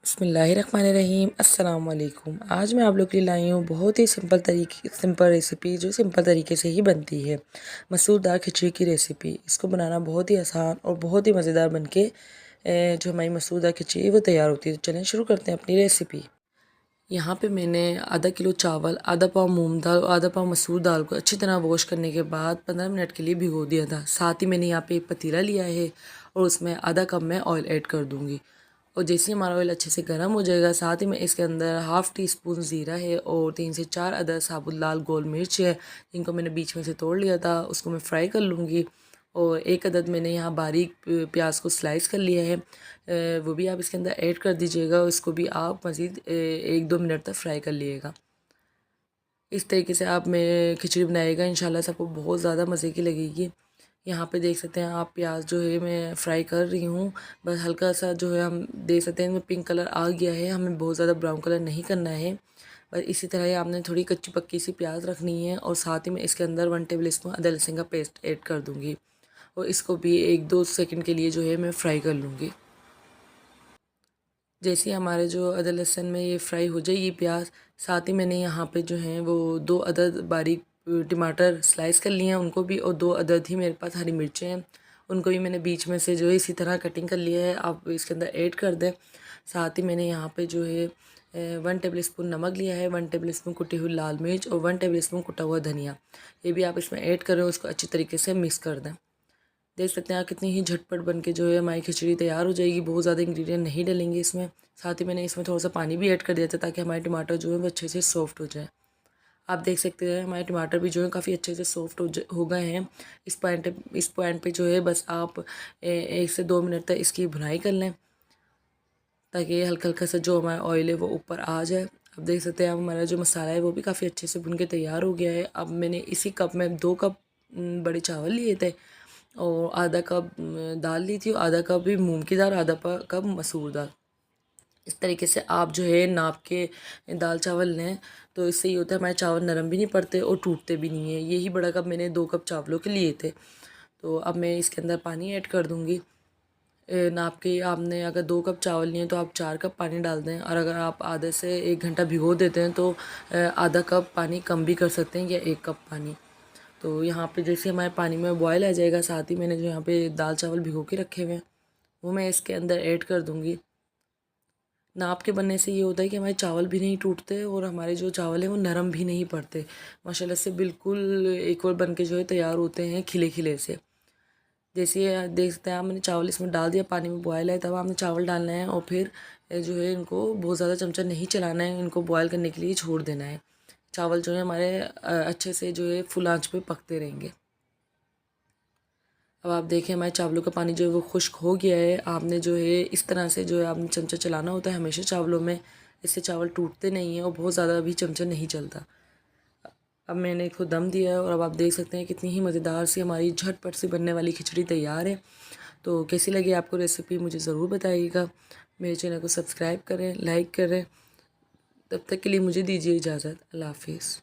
बिस्मिल्लाहिर्रहमानिर्रहीम अस्सलाम वालेकुम। आज मैं आप लोग के लिए लाई हूँ बहुत ही सिंपल रेसिपी जो सिंपल तरीके से ही बनती है, मसूर दाल खिचड़ी की रेसिपी। इसको बनाना बहुत ही आसान और बहुत ही मज़ेदार बनके जो हमारी मसूर दाल खिचड़ी है वो तैयार होती है। तो चलें शुरू करते हैं अपनी रेसिपी। यहाँ पे मैंने आधा किलो चावल, आधा पाव मूंग दाल और आधा पाव मसूर दाल को अच्छी तरह वॉश करने के बाद 15 मिनट के लिए भिगो दिया था। साथ ही मैंने यहाँ पे एक पतीला लिया है और उसमें आधा कप मैं ऑयल ऐड कर दूँगी। और जैसे ही हमारा ऑयल अच्छे से गर्म हो जाएगा, साथ ही में इसके अंदर हाफ़ टी स्पून ज़ीरा है और 3 से 4 अदद साबुत लाल गोल मिर्च है, जिनको मैंने बीच में से तोड़ लिया था। उसको मैं फ्राई कर लूँगी। और एक अदद मैंने यहाँ बारीक प्याज को स्लाइस कर लिया है, वो भी आप इसके अंदर ऐड कर दीजिएगा। उसको भी आप मज़ीद 1-2 मिनट तक फ्राई कर लीजिएगा। इस तरीके से आप मैं खिचड़ी बनाइएगा, इंशाल्लाह सबको बहुत ज़्यादा मज़े की लगेगी। यहाँ पे देख सकते हैं आप प्याज जो है मैं फ्राई कर रही हूँ, बस हल्का सा जो है हम देख सकते हैं पिंक कलर आ गया है, हमें बहुत ज़्यादा ब्राउन कलर नहीं करना है। बस इसी तरह ही आपने थोड़ी कच्ची पक्की सी प्याज रखनी है। और साथ ही मैं इसके अंदर 1 टेबल स्पून अदरक लहसुन का पेस्ट ऐड कर दूँगी और इसको भी 1-2 सेकंड के लिए जो है मैं फ्राई कर लूँगी। जैसे ही हमारे जो अदरक लहसुन में ये फ्राई हो जाएगी प्याज, साथ ही मैंने यहाँ पे जो है वो 2 अदद बारीक टमाटर स्लाइस कर लिए हैं उनको भी, और 2 अदद ही मेरे पास हरी मिर्चें हैं, उनको भी मैंने बीच में से जो है इसी तरह कटिंग कर लिया है। आप इसके अंदर ऐड कर दें। साथ ही मैंने यहाँ पे जो है 1 टेबल स्पून नमक लिया है, 1 टेबल स्पून कुटी हुई लाल मिर्च और 1 टेबल स्पून कुटा हुआ धनिया, ये भी आप इसमें ऐड करें, उसको अच्छी तरीके से मिक्स कर दें। देख सकते हैं आप कितनी ही झटपट बन के जो है हमारी खिचड़ी तैयार हो जाएगी। बहुत ज़्यादा इंग्रेडिएंट नहीं डलेंगे इसमें। साथ ही मैंने इसमें थोड़ा सा पानी भी ऐड कर दिया था ताकि हमारे टमाटर जो है वो अच्छे से सॉफ्ट हो जाए। आप देख सकते हैं हमारे टमाटर भी जो है काफ़ी अच्छे से सॉफ्ट हो गए हैं। इस पॉइंट पे जो है बस आप 1 से 2 मिनट तक इसकी भुनाई कर लें ताकि हल्का हल्का सा जो हमारा ऑयल है वो ऊपर आ जाए। अब देख सकते हैं अब हमारा जो मसाला है वो भी काफ़ी अच्छे से भुन के तैयार हो गया है। अब मैंने इसी कप में 2 कप बड़े चावल लिए थे और आधा कप दाल ली थी और आधा कप भी मूंग की दाल, आधा कप मसूर दाल। इस तरीके से आप जो है नाप के दाल चावल लें, तो इससे ये होता है हमारे चावल नरम भी नहीं पड़ते और टूटते भी नहीं है। यही बड़ा कप मैंने 2 कप चावलों के लिए थे। तो अब मैं इसके अंदर पानी ऐड कर दूँगी। नाप के आपने अगर 2 कप चावल लिए तो आप 4 कप पानी डाल दें, और अगर आप आधे से 1 घंटा भिगो देते हैं तो आधा कप पानी कम भी कर सकते हैं या 1 कप पानी। तो यहाँ पे जैसे हमारे पानी में बॉयल आ जाएगा, साथ ही मैंने जो यहाँ पे दाल चावल भिगो के रखे हुए हैं वो मैं इसके अंदर ऐड कर दूँगी। नाप के बनने से ये होता है कि हमारे चावल भी नहीं टूटते और हमारे जो चावल हैं वो नरम भी नहीं पड़ते। माशाल्लाह से बिल्कुल इक्वल बन के जो है तैयार होते हैं खिले खिले से। जैसे ये देख सकते हैं आप, मैंने चावल इसमें डाल दिया, पानी में बॉयल है, तब आपने चावल डालना है और फिर जो है इनको बहुत ज़्यादा चमचा नहीं चलाना है, इनको बॉयल करने के लिए छोड़ देना है। चावल जो है हमारे अच्छे से जो है फुल आंच पे पकते रहेंगे। अब आप देखें हमारे चावलों का पानी जो है वो खुश्क हो गया है। आपने जो है इस तरह से जो है आपने चमचा चलाना होता है हमेशा चावलों में, इससे चावल टूटते नहीं हैं और बहुत ज़्यादा भी चमचा नहीं चलता। अब मैंने इसको दम दिया है और अब आप देख सकते हैं कितनी ही मज़ेदार सी हमारी झटपट से बनने वाली खिचड़ी तैयार है। तो कैसी लगी आपको रेसिपी मुझे ज़रूर बताइएगा। मेरे चैनल को सब्सक्राइब करें, लाइक करें। तब तक के लिए मुझे दीजिए इजाज़त। अल्लाह हाफिज़।